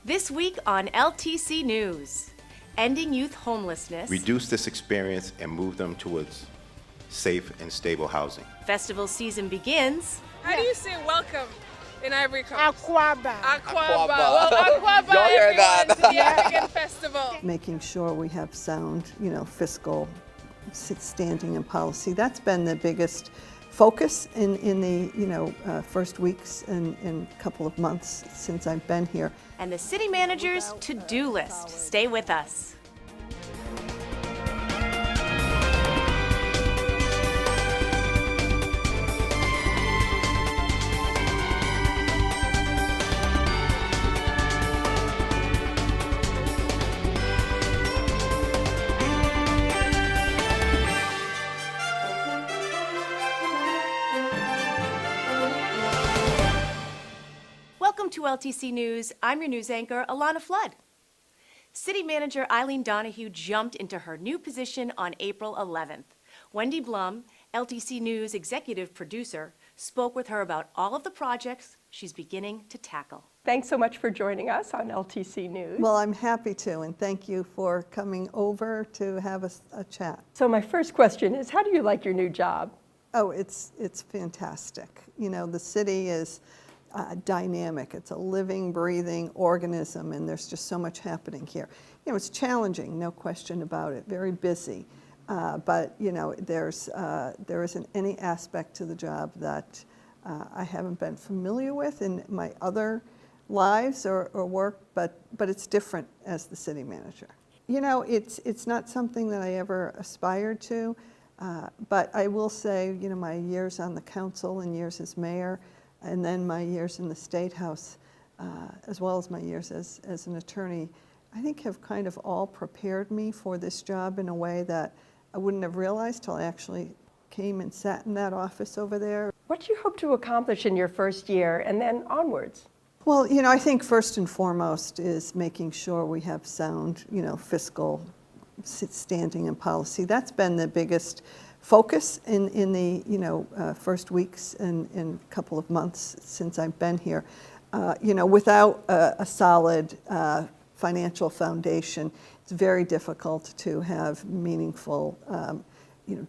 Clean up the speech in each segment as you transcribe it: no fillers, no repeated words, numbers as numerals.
This week on LTC News, ending youth homelessness, reduce this experience and move them towards safe and stable housing. Festival season begins. How do you say welcome in Ivory Coast? Akwaba. Akwaba. Well, Akwaba, Y'all hear that? everyone, to the African Festival. Making sure we have sound, fiscal standing and policy. That's been the biggest focus in the first weeks and couple of months since I've been here. And the city manager's to-do list. Stay with us. Welcome to LTC News. I'm your news anchor, Alanna Flood. City Manager Eileen Donoghue jumped into her new position on April 11th. Wendy Blum, LTC News executive producer, spoke with her about all of the projects she's beginning to tackle. Thanks so much for joining us on LTC News. Well, I'm happy to, and thank you for coming over to have a chat. So my first question is, how do you like your new job? Oh, it's fantastic. The city is dynamic. It's a living, breathing organism, and there's just so much happening here. It's challenging, no question about it, very busy, but there isn't any aspect to the job that I haven't been familiar with in my other lives or work, but it's different as the city manager. It's not something that I ever aspired to, but I will say, my years on the council and years as mayor, and then my years in the State House, as well as my years as an attorney, I think have kind of all prepared me for this job in a way that I wouldn't have realized till I actually came and sat in that office over there. What do you hope to accomplish in your first year and then onwards? Well, I think first and foremost is making sure we have sound, fiscal standing and policy. That's been the biggest focus in the first weeks and couple of months since I've been here. Without a solid financial foundation, it's very difficult to have meaningful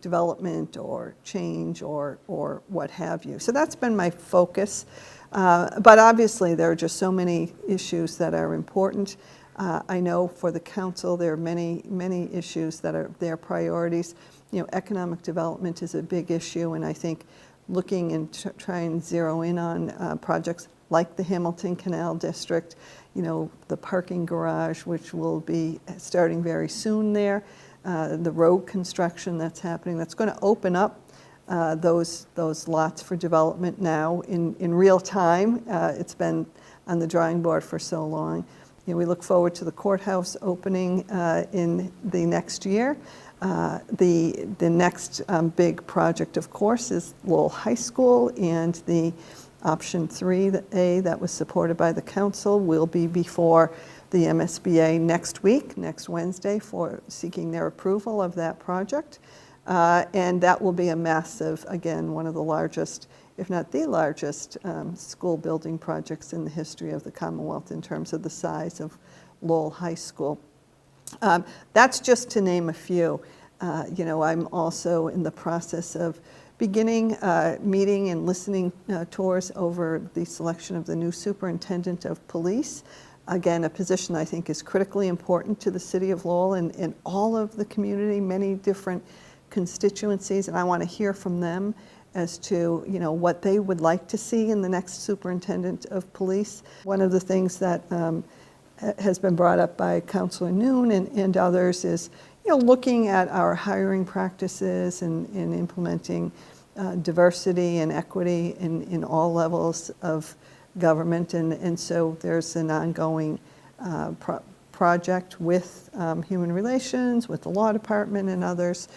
development or change or what have you. So that's been my focus. But obviously there are just so many issues that are important. I know for the council there are many issues that are their priorities. Economic development is a big issue, and I think looking and trying to zero in on projects like the Hamilton Canal District, the parking garage, which will be starting very soon there, the road construction that's happening, that's going to open up those lots for development now in real time. It's been on the drawing board for so long. We look forward to the courthouse opening in the next year. The next big project, of course, is Lowell High School, and the option 3A that was supported by the council will be before the MSBA next Wednesday, for seeking their approval of that project. And that will be a massive, again, one of the largest, if not the largest, school building projects in the history of the Commonwealth in terms of the size of Lowell High School. That's just to name a few. I'm also in the process of beginning meeting and listening tours over the selection of the new superintendent of police. Again, a position I think is critically important to the city of Lowell and all of the community, many different constituencies, and I want to hear from them as to what they would like to see in the next superintendent of police. One of the things that has been brought up by Councilor Noon and others is looking at our hiring practices and implementing diversity and equity in all levels of government, and so there's an ongoing project with Human Relations, with the Law Department and others,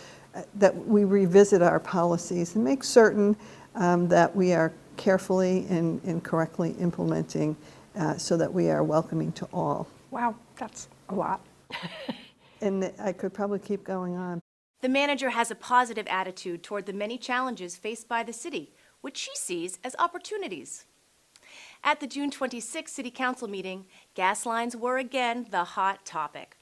that we revisit our policies and make certain that we are carefully and correctly implementing so that we are welcoming to all. Wow, that's a lot. And I could probably keep going on. The manager has a positive attitude toward the many challenges faced by the city, which she sees as opportunities. At the June 26 City Council meeting, gas lines were again the hot topic.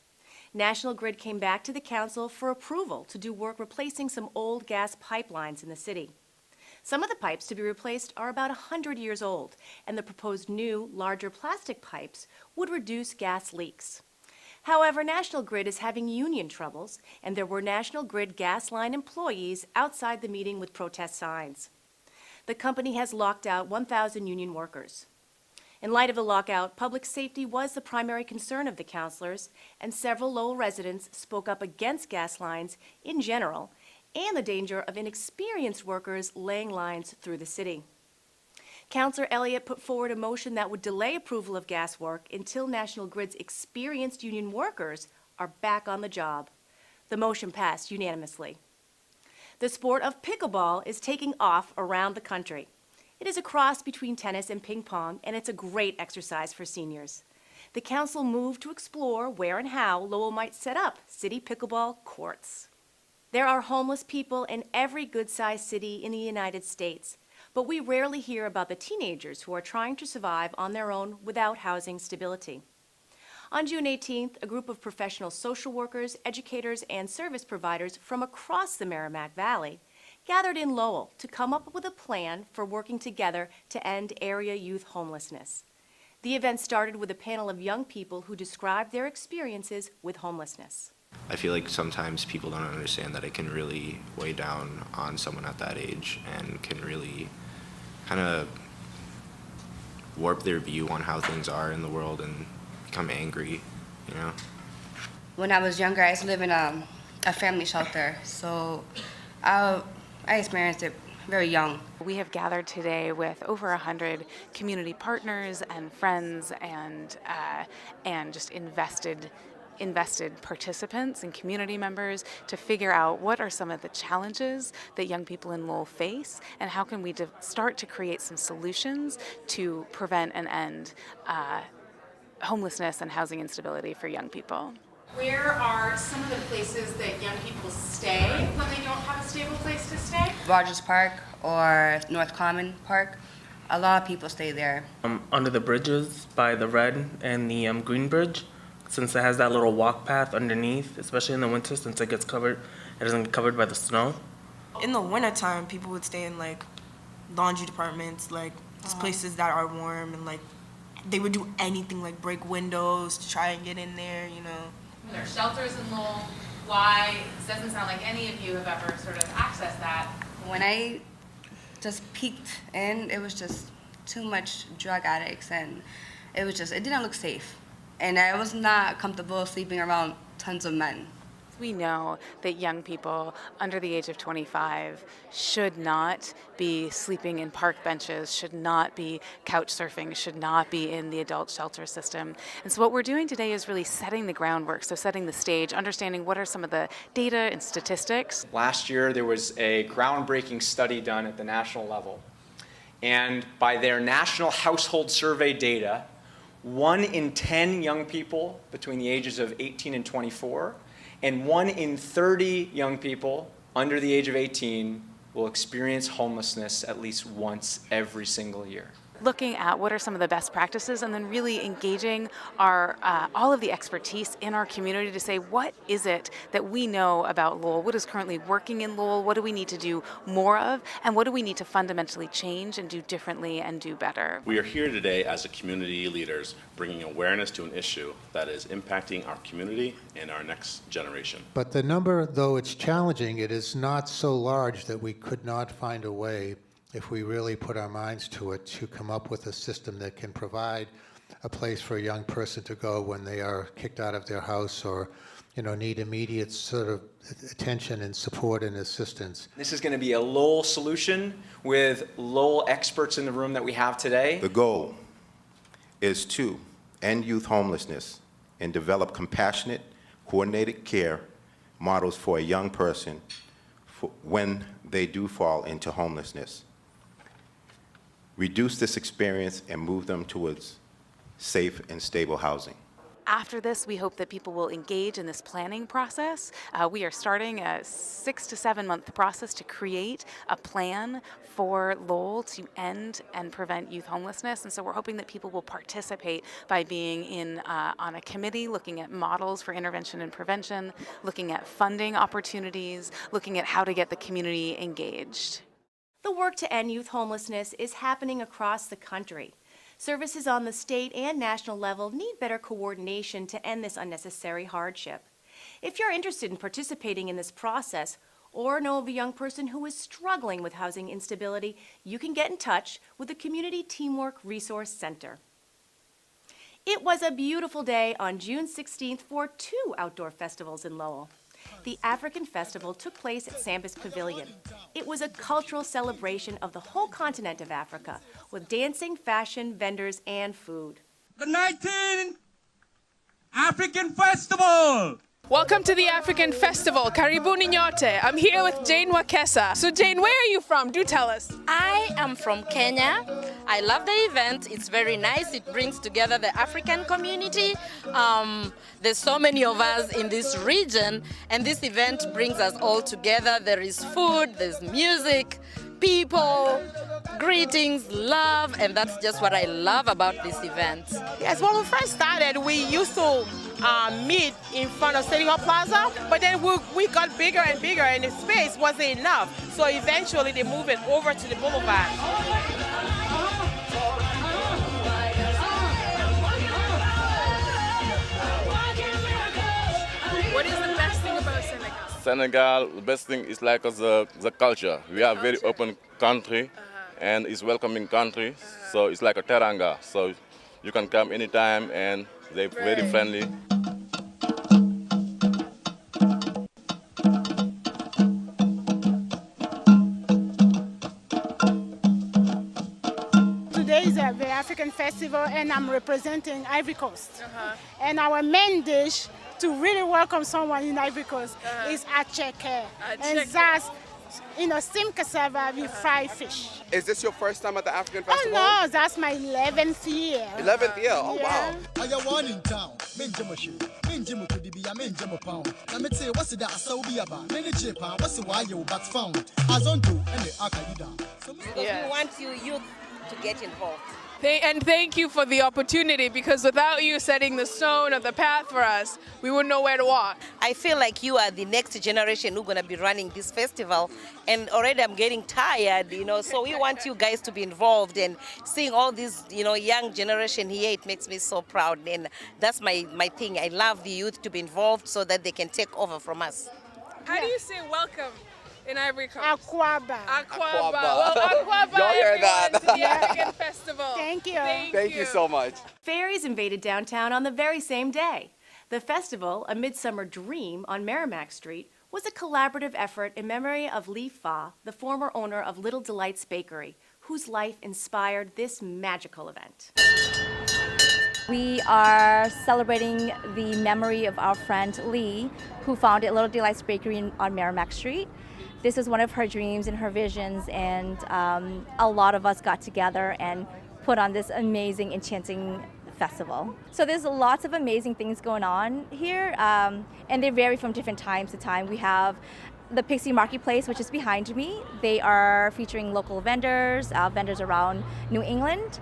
National Grid came back to the council for approval to do work replacing some old gas pipelines in the city. Some of the pipes to be replaced are about 100 years old, and the proposed new, larger plastic pipes would reduce gas leaks. However, National Grid is having union troubles, and there were National Grid gas line employees outside the meeting with protest signs. The company has locked out 1,000 union workers. In light of the lockout, public safety was the primary concern of the councilors, and several Lowell residents spoke up against gas lines in general and the danger of inexperienced workers laying lines through the city. Councilor Elliott put forward a motion that would delay approval of gas work until National Grid's experienced union workers are back on the job. The motion passed unanimously. The sport of pickleball is taking off around the country. It is a cross between tennis and ping pong, and it's a great exercise for seniors. The council moved to explore where and how Lowell might set up city pickleball courts. There are homeless people in every good-sized city in the United States, but we rarely hear about the teenagers who are trying to survive on their own without housing stability. On June 18th, a group of professional social workers, educators, and service providers from across the Merrimack Valley gathered in Lowell to come up with a plan for working together to end area youth homelessness. The event started with a panel of young people who described their experiences with homelessness. I feel like sometimes people don't understand that it can really weigh down on someone at that age and can really kind of warp their view on how things are in the world and become angry, you know? When I was younger, I used to live in a family shelter, so I experienced it very young. We have gathered today with over 100 community partners and friends and just invested participants and community members to figure out what are some of the challenges that young people in Lowell face and how can we start to create some solutions to prevent and end homelessness and housing instability for young people. Where are some of the places that young people stay when they don't have a stable place to stay? Rogers Park or North Common Park, a lot of people stay there. Under the bridges by the red and the green bridge, since it has that little walk path underneath, especially in the winter since it gets covered, it doesn't get covered by the snow. In the wintertime, people would stay in like laundry departments, like just places that are warm, and like they would do anything like break windows to try and get in there, you know. There are shelters in Lowell. Why? It doesn't sound like any of you have ever sort of accessed that. When I just peeked in, it was just too much drug addicts, and it didn't look safe. And I was not comfortable sleeping around tons of men. We know that young people under the age of 25 should not be sleeping in park benches, should not be couch surfing, should not be in the adult shelter system. And so what we're doing today is really setting the groundwork, so setting the stage, understanding what are some of the data and statistics. Last year there was a groundbreaking study done at the national level. And by their national household survey data, 1 in 10 young people between the ages of 18 and 24 and 1 in 30 young people under the age of 18 will experience homelessness at least once every single year. Looking at what are some of the best practices and then really engaging our all of the expertise in our community to say, what is it that we know about Lowell? What is currently working in Lowell? What do we need to do more of? And what do we need to fundamentally change and do differently and do better? We are here today as a community leaders bringing awareness to an issue that is impacting our community and our next generation. But the number, though it's challenging, it is not so large that we could not find a way, if we really put our minds to it, to come up with a system that can provide a place for a young person to go when they are kicked out of their house or, you know, need immediate sort of attention and support and assistance. This is going to be a Lowell solution with Lowell experts in the room that we have today. The goal is to end youth homelessness and develop compassionate, coordinated care models for a young person when they do fall into homelessness. Reduce this experience and move them towards safe and stable housing. After this, we hope that people will engage in this planning process. We are starting a 6 to 7 month process to create a plan for Lowell to end and prevent youth homelessness. And so we're hoping that people will participate by being on a committee looking at models for intervention and prevention, looking at funding opportunities, looking at how to get the community engaged. The work to end youth homelessness is happening across the country. Services on the state and national level need better coordination to end this unnecessary hardship. If you're interested in participating in this process or know of a young person who is struggling with housing instability, you can get in touch with the Community Teamwork Resource Center. It was a beautiful day on June 16th for 2 outdoor festivals in Lowell. The African Festival took place at Sambas Pavilion. It was a cultural celebration of the whole continent of Africa, with dancing, fashion, vendors, and food. The 19th African Festival! Welcome to the African Festival. Karibuni nyote. I'm here with Jane Wakesa. So Jane, where are you from? Do tell us. I am from Kenya. I love the event. It's very nice. It brings together the African community. There's so many of us in this region, and this event brings us all together. There is food, there's music, people, greetings, love, and that's just what I love about this event. Yes, when we first started, we used to meet in front of City Hall Plaza, but then we got bigger and bigger and the space wasn't enough. So eventually they moved it over to the boulevard. What is the best thing about Senegal? Senegal, the best thing is like the culture. We are a very open country and it's welcoming country. So it's like a teranga. So you can come anytime and they're very friendly. Today is the African Festival and I'm representing Ivory Coast. And our main dish to really welcome someone in Ivory Coast is acheke. And that's, steamed cassava with fried fish. Is this your first time at the African Festival? Oh no, that's my 11th year. 11th year? Oh wow. I am one in town. We want you youth to get involved. And thank you for the opportunity, because without you setting the stone or the path for us, we wouldn't know where to walk. I feel like you are the next generation who's going to be running this festival, and already I'm getting tired, so we want you guys to be involved, and seeing all this, young generation here, it makes me so proud, and that's my thing. I love the youth to be involved so that they can take over from us. How do you say welcome in Ivory Coast? Akwaba. Akwaba. Well, Akwaba, Y'all hear that? everyone, to the African Festival. Thank you. Thank you so much. Ferries invaded downtown on the very same day. The festival, A Midsummer Dream on Merrimack Street, was a collaborative effort in memory of Lee Fa, the former owner of Little Delights Bakery, whose life inspired this magical event. We are celebrating the memory of our friend Lee, who founded Little Delights Bakery on Merrimack Street. This is one of her dreams and her visions, and a lot of us got together and put on this amazing, enchanting festival. So there's lots of amazing things going on here, and they vary from different times to time. We have the Pixie Marketplace, which is behind me. They are featuring local vendors, vendors around New England,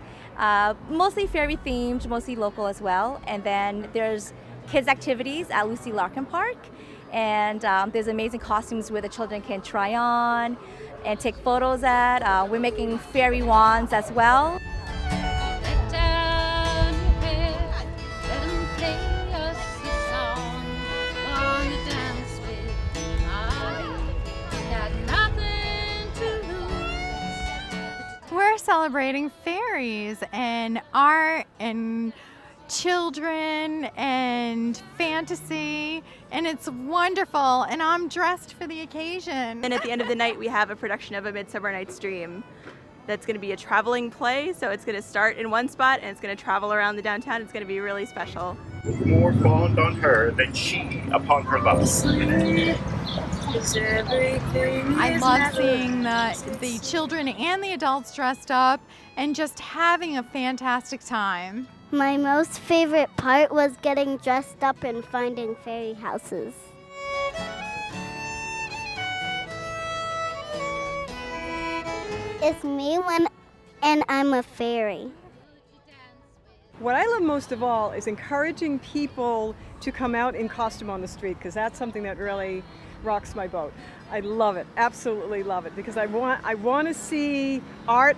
mostly fairy themed, mostly local as well. And then there's kids activities at Lucy Larkin Park. And there's amazing costumes where the children can try on and take photos at. We're making fairy wands as well. We're celebrating fairies and art and children and fantasy, and it's wonderful, and I'm dressed for the occasion. And at the end of the night, we have a production of A Midsummer Night's Dream that's going to be a traveling play, so it's going to start in one spot and it's going to travel around the downtown. It's going to be really special. More fond on her than she upon her loves. I love seeing the children and the adults dressed up and just having a fantastic time. My most favorite part was getting dressed up and finding fairy houses. It's me and I'm a fairy. What I love most of all is encouraging people to come out in costume on the street, because that's something that really rocks my boat. I love it, absolutely love it, because I want to see art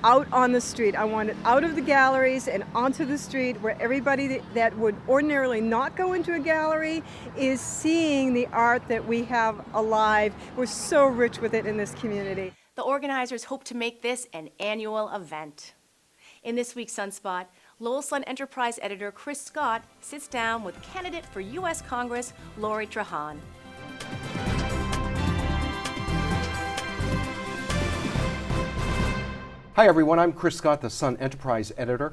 out on the street. I want it out of the galleries and onto the street, where everybody that would ordinarily not go into a gallery is seeing the art that we have alive. We're so rich with it in this community. The organizers hope to make this an annual event. In this week's Sunspot, Lowell Sun Enterprise editor Chris Scott sits down with candidate for U.S. Congress Lori Trahan. Hi everyone, I'm Chris Scott, the Sun Enterprise editor.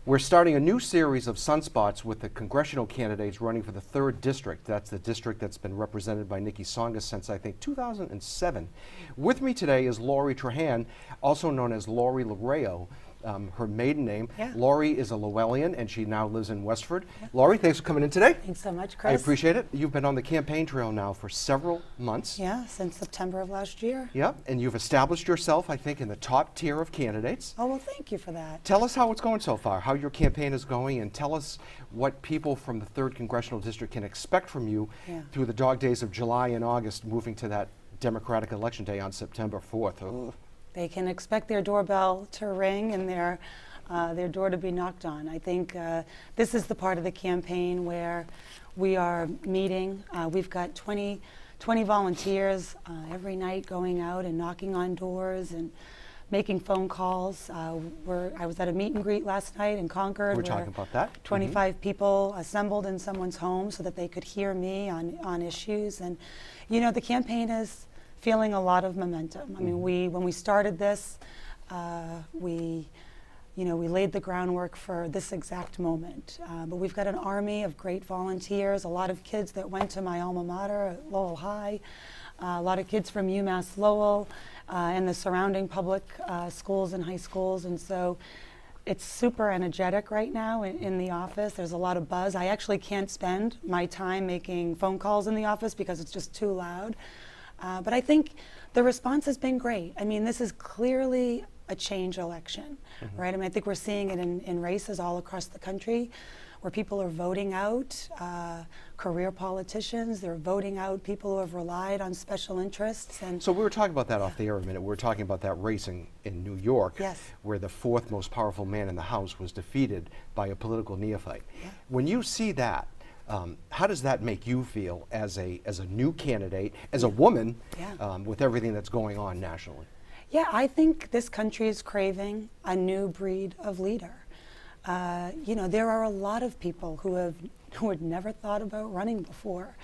We're starting a new series of Sunspots with the congressional candidates running for the 3rd District. That's the district that's been represented by Nikki Tsongas since, I think, 2007. With me today is Lori Trahan, also known as Lori Larejo, her maiden name. Yeah. Lori is a Lowellian, and she now lives in Westford. Yeah. Lori, thanks for coming in today. Thanks so much, Chris. I appreciate it. You've been on the campaign trail now for several months. Yeah, since September of last year. Yeah, and you've established yourself, I think, in the top tier of candidates. Oh, well, thank you for that. Tell us how it's going so far, how your campaign is going, and tell us what people from the 3rd Congressional District can expect from you through the dog days of July and August, moving to that Democratic Election Day on September 4th. Ugh. They can expect their doorbell to ring and their door to be knocked on. I think this is the part of the campaign where we are meeting. We've got 20 volunteers every night going out and knocking on doors and making phone calls. I was at a meet and greet last night in Concord. We're talking about that. 25 people assembled in someone's home so that they could hear me on issues. And, you know, the campaign is feeling a lot of momentum. I mean, when we started this, we laid the groundwork for this exact moment. But we've got an army of great volunteers, a lot of kids that went to my alma mater at Lowell High, a lot of kids from UMass Lowell and the surrounding public schools and high schools. And so it's super energetic right now in the office. There's a lot of buzz. I actually can't spend my time making phone calls in the office because it's just too loud. But I think the response has been great. I mean, this is clearly a change election, right? I mean, I think we're seeing it in races all across the country where people are voting out career politicians. They're voting out people who have relied on special interests. And so we were talking about that off the air a minute. We were talking about that race in New York, where the 4th most powerful man in the House was defeated by a political neophyte. Yeah. When you see that, how does that make you feel as a new candidate, as a woman, with everything that's going on nationally? Yeah, I think this country is craving a new breed of leader. You know, there are a lot of people who had never thought about running before,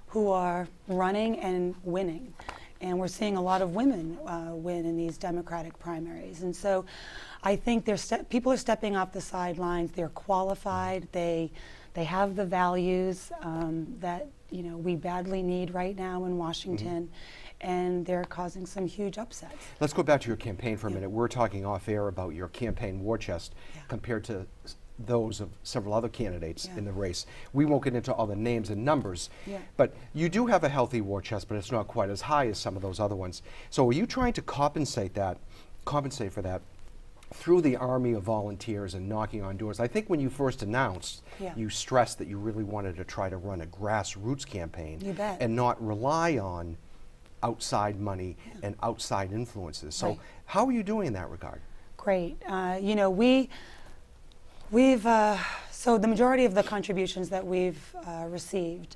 who are running and winning. And we're seeing a lot of women win in these Democratic primaries. And so I think people are stepping off the sidelines. They're qualified. They have the values that we badly need right now in Washington, and they're causing some huge upsets. Let's go back to your campaign for a minute. We're talking off air about your campaign war chest compared to those of several other candidates in the race. We won't get into all the names and numbers, but you do have a healthy war chest, but it's not quite as high as some of those other ones. So are you trying to compensate for that through the army of volunteers and knocking on doors? I think when you first announced, you stressed that you really wanted to try to run a grassroots campaign and not rely on outside money and outside influences. So how are you doing in that regard? Great. You know, so the majority of the contributions that we've received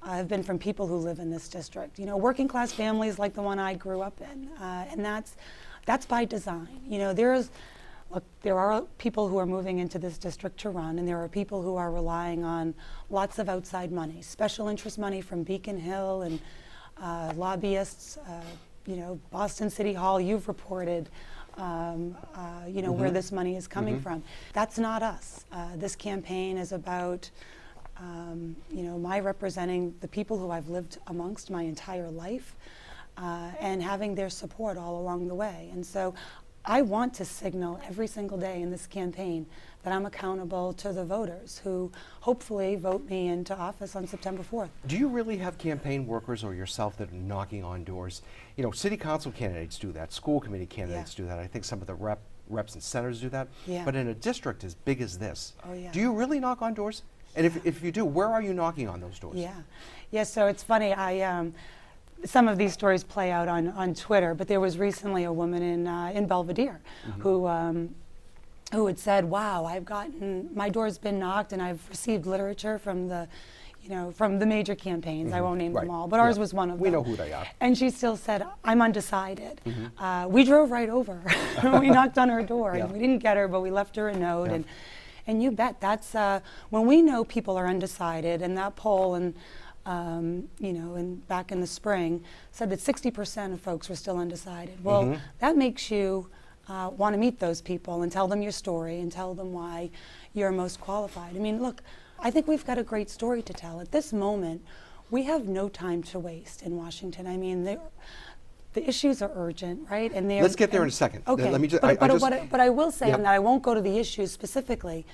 have been from people who live in this district. You know, working class families like the one I grew up in, and that's by design. You know, there are people who are moving into this district to run, and there are people who are relying on lots of outside money, special interest money from Beacon Hill and lobbyists. You know, Boston City Hall, you've reported where this money is coming from. That's not us. This campaign is about my representing the people who I've lived amongst my entire life and having their support all along the way. And so I want to signal every single day in this campaign that I'm accountable to the voters who hopefully vote me into office on September 4th. Do you really have campaign workers or yourself that are knocking on doors? You know, city council candidates do that, school committee candidates do that. I think some of the reps and senators do that. Yeah. But in a district as big as this, Oh, yeah. do you really knock on doors? And if you do, where are you knocking on those doors? Yeah, so it's funny, some of these stories play out on Twitter, but there was recently a woman in Belvedere who had said, wow, my door's been knocked and I've received literature from the major campaigns. I won't name them all, but ours was one of them. We know who they are. And she still said, I'm undecided. We drove right over. We knocked on her door and we didn't get her, but we left her a note. And you bet, that's when we know people are undecided, and that poll and back in the spring said that 60% of folks were still undecided. Well, that makes you want to meet those people and tell them your story and tell them why you're most qualified. I mean, look, I think we've got a great story to tell. At this moment, we have no time to waste in Washington. I mean, the issues are urgent, right? And let's get there in a second. Okay, Let me just, but I will say on that, I won't go to the issues specifically,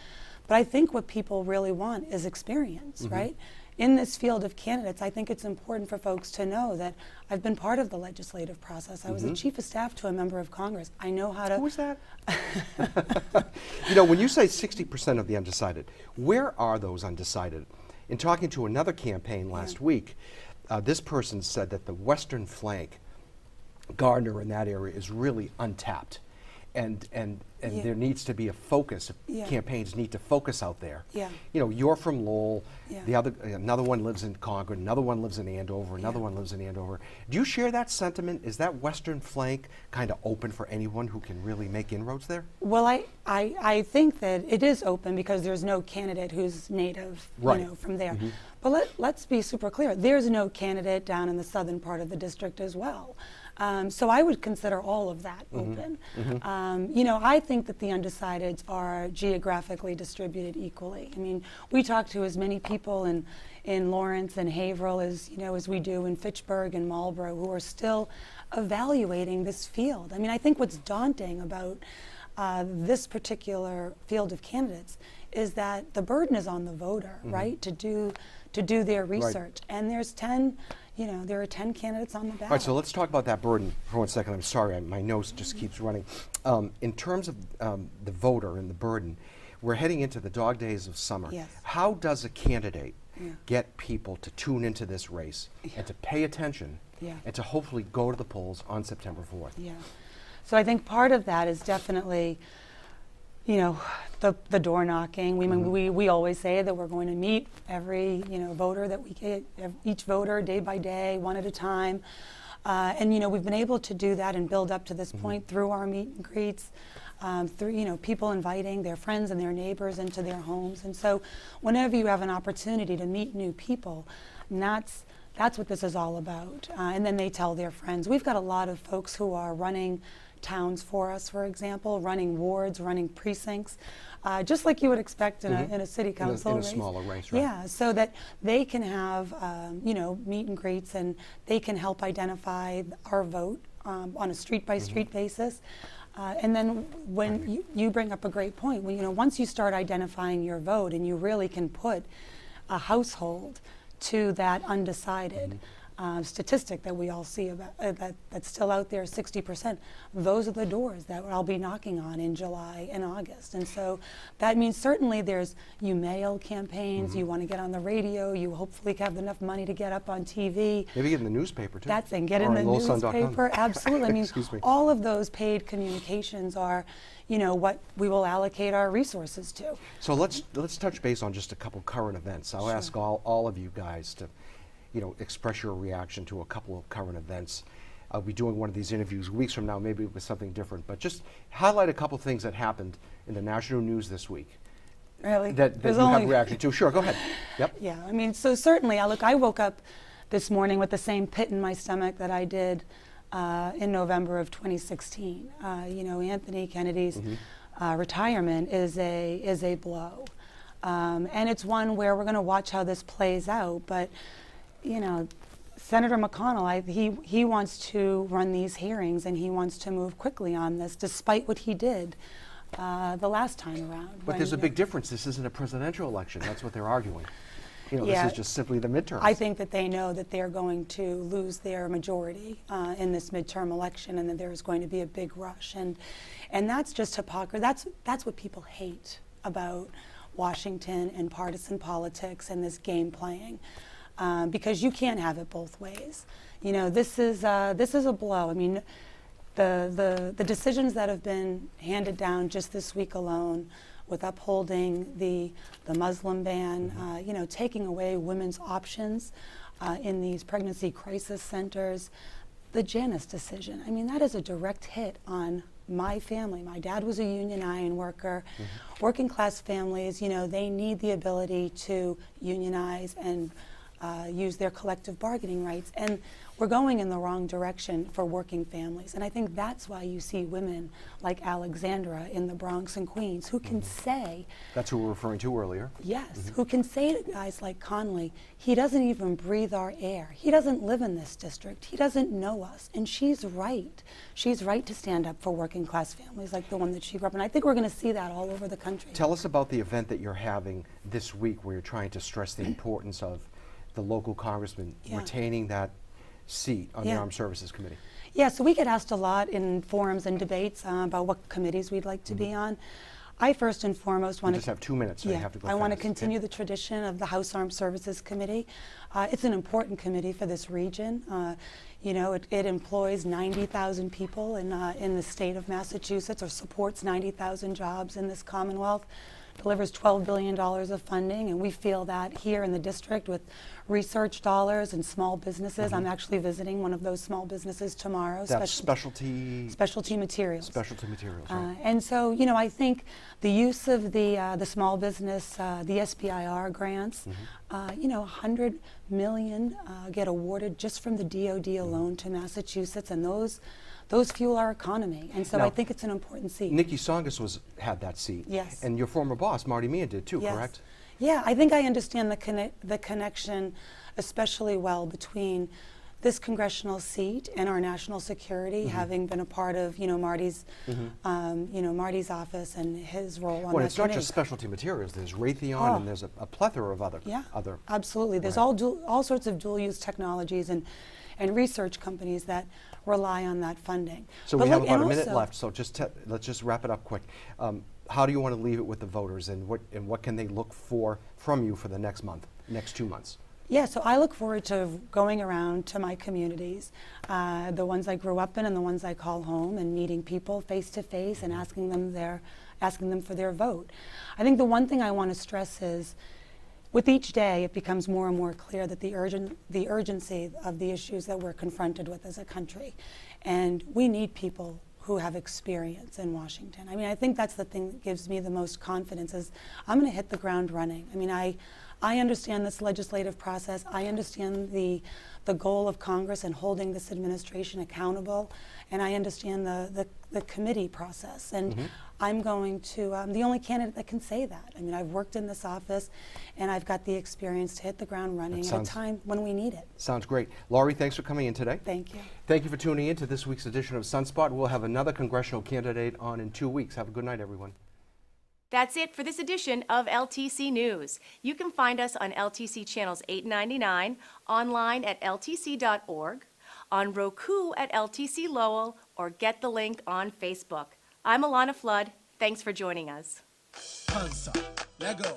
but I think what people really want is experience, right? In this field of candidates, I think it's important for folks to know that I've been part of the legislative process. I was the chief of staff to a member of Congress. I know how to... Who was that? You know, when you say 60% of the undecided, where are those undecided? In talking to another campaign last week, this person said that the western flank, Gardner in that area, is really untapped. And there needs to be a focus. Campaigns need to focus out there. You know, you're from Lowell. Another one lives in Concord. Another one lives in Andover. Another one lives in Andover. Do you share that sentiment? Is that western flank kind of open for anyone who can really make inroads there? Well, I think that it is open because there's no candidate who's native, from there. But let's be super clear. There's no candidate down in the southern part of the district as well. So I would consider all of that open. I think that the undecideds are geographically distributed equally. I mean, we talk to as many people in Lawrence and Haverhill as we do in Fitchburg and Marlboro who are still evaluating this field. I mean, I think what's daunting about this particular field of candidates is that the burden is on the voter, right, to do their research. And there's 10. There are 10 candidates on the ballot. All right, so let's talk about that burden for 1 second. I'm sorry, my nose just keeps running. In terms of the voter and the burden, we're heading into the dog days of summer. How does a candidate get people to tune into this race and to pay attention and to hopefully go to the polls on September 4th? So I think part of that is definitely the door knocking. We always say that we're going to meet every voter that we get, each voter day by day, one at a time. And we've been able to do that and build up to this point through our meet and greets, through people inviting their friends and their neighbors into their homes. And so whenever you have an opportunity to meet new people, that's what this is all about. And then they tell their friends. We've got a lot of folks who are running towns for us, for example, running wards, running precincts, just like you would expect in a city council race. In a smaller race, right? Yeah, so that they can have, meet and greets, and they can help identify our vote on a street-by-street basis. And then when you bring up a great point, when, once you start identifying your vote and you really can put a household to that undecided statistic that we all see about that's still out there, 60%. Those are the doors that I'll be knocking on in July and August. And so that means certainly you mail campaigns, you want to get on the radio, you hopefully have enough money to get up on TV. Maybe get in the newspaper too. That's it, get in the newspaper, absolutely. I mean, all of those paid communications are what we will allocate our resources to. So let's touch base on just a couple current events. I'll ask all of you guys to express your reaction to a couple of current events. I'll be doing one of these interviews weeks from now, maybe with something different, but just highlight a couple things that happened in the national news this week. Really? That you have a reaction to. Sure, go ahead. Yep. Yeah, I mean, so certainly, I woke up this morning with the same pit in my stomach that I did in November of 2016. Anthony Kennedy's retirement is a blow. And it's one where we're going to watch how this plays out, but Senator McConnell, he wants to run these hearings and he wants to move quickly on this, despite what he did the last time around. But there's a big difference. This isn't a presidential election. That's what they're arguing. You know, this is just simply the midterms. I think that they know that they're going to lose their majority in this midterm election, and that there's going to be a big rush. And that's just hypocrisy. That's what people hate about Washington and partisan politics and this game playing, because you can't have it both ways. You know, this is a blow. I mean, the decisions that have been handed down just this week alone, with upholding the Muslim ban, you know, taking away women's options in these pregnancy crisis centers, the Janus decision. I mean, that is a direct hit on my family. My dad was a union iron worker. Working class families, you know, they need the ability to unionize and use their collective bargaining rights. And we're going in the wrong direction for working families. And I think that's why you see women like Alexandra in the Bronx and Queens who can say... That's who we were referring to earlier. Yes, who can say to guys like Conley, he doesn't even breathe our air. He doesn't live in this district. He doesn't know us. And she's right. She's right to stand up for working class families like the one that she grew up in. I think we're going to see that all over the country. Tell us about the event that you're having this week where you're trying to stress the importance of the local congressman retaining that seat on the Armed Services Committee. Yeah, so we get asked a lot in forums and debates about what committees we'd like to be on. I first and foremost want to... just have 2 minutes, so you have to go I want to fast. continue the tradition of the House Armed Services Committee. It's an important committee for this region. You know, it employs 90,000 people in the state of Massachusetts, or supports 90,000 jobs in this Commonwealth, delivers $12 billion of funding, and we feel that here in the district with research dollars and small businesses. I'm actually visiting one of those small businesses tomorrow. That's specialty materials. Specialty materials. Right. And so, you know, I think the use of the small business, the SBIR grants, you know, $100 million get awarded just from the DoD alone to Massachusetts, and those fuel our economy. And so Now, I think it's an important seat. Nikki Songus had that seat. Yes. And your former boss, Marty Meehan, did too, Yes. correct? Yeah, I think I understand the connection especially well between this congressional seat and our national security, having been a part of, you know, Marty's, you know, Marty's office and his role on Well, that it's not committee. just specialty materials. There's Raytheon, and there's a plethora of other. Absolutely. There's all sorts of dual-use technologies and research companies that rely on that funding. So But we have look, about a and minute also- left. So let's just wrap it up quick. How do you want to leave it with the voters, and what can they look for from you for the next month, next 2 months? Yeah, so I look forward to going around to my communities, the ones I grew up in and the ones I call home, and meeting people face to face and asking them for their vote. I think the one thing I want to stress is, with each day, it becomes more and more clear that the urgency of the issues that we're confronted with as a country, and we need people who have experience in Washington. I mean, I think that's the thing that gives me the most confidence, is I'm going to hit the ground running. I mean, I understand this legislative process. I understand the goal of Congress and holding this administration accountable, and I understand the committee process. And I'm going to, I'm the only candidate that can say that. I mean, I've worked in this office, and I've got the experience to hit the ground running at a time when we need it. Sounds great. Laurie, thanks for coming in today. Thank you. Thank you for tuning in to this week's edition of Sunspot. We'll have another congressional candidate on in 2 weeks. Have a good night, everyone. That's it for this edition of LTC News. You can find us on LTC channels 899, online at ltc.org, on Roku at LTC Lowell, or get the link on Facebook. I'm Alanna Flood. Thanks for joining us. Answer. Lego.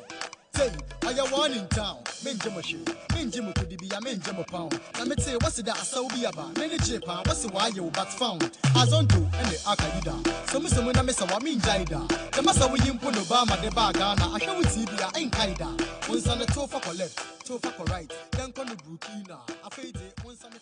Say, I am one in town. Menjamoshi. Menjamu could be a menjamu pound. Let me say, what's that? So be about. Many Japan, what's the why you but found? As on to and the Akaida. So, Mr. Munamesa, what mean Jaida? The Massa will imput Obama, the Bagana. I shall with Sibia, ain't Kaida. Once on the toe for left, toe for right. Then come the Brutina. I fade it once on the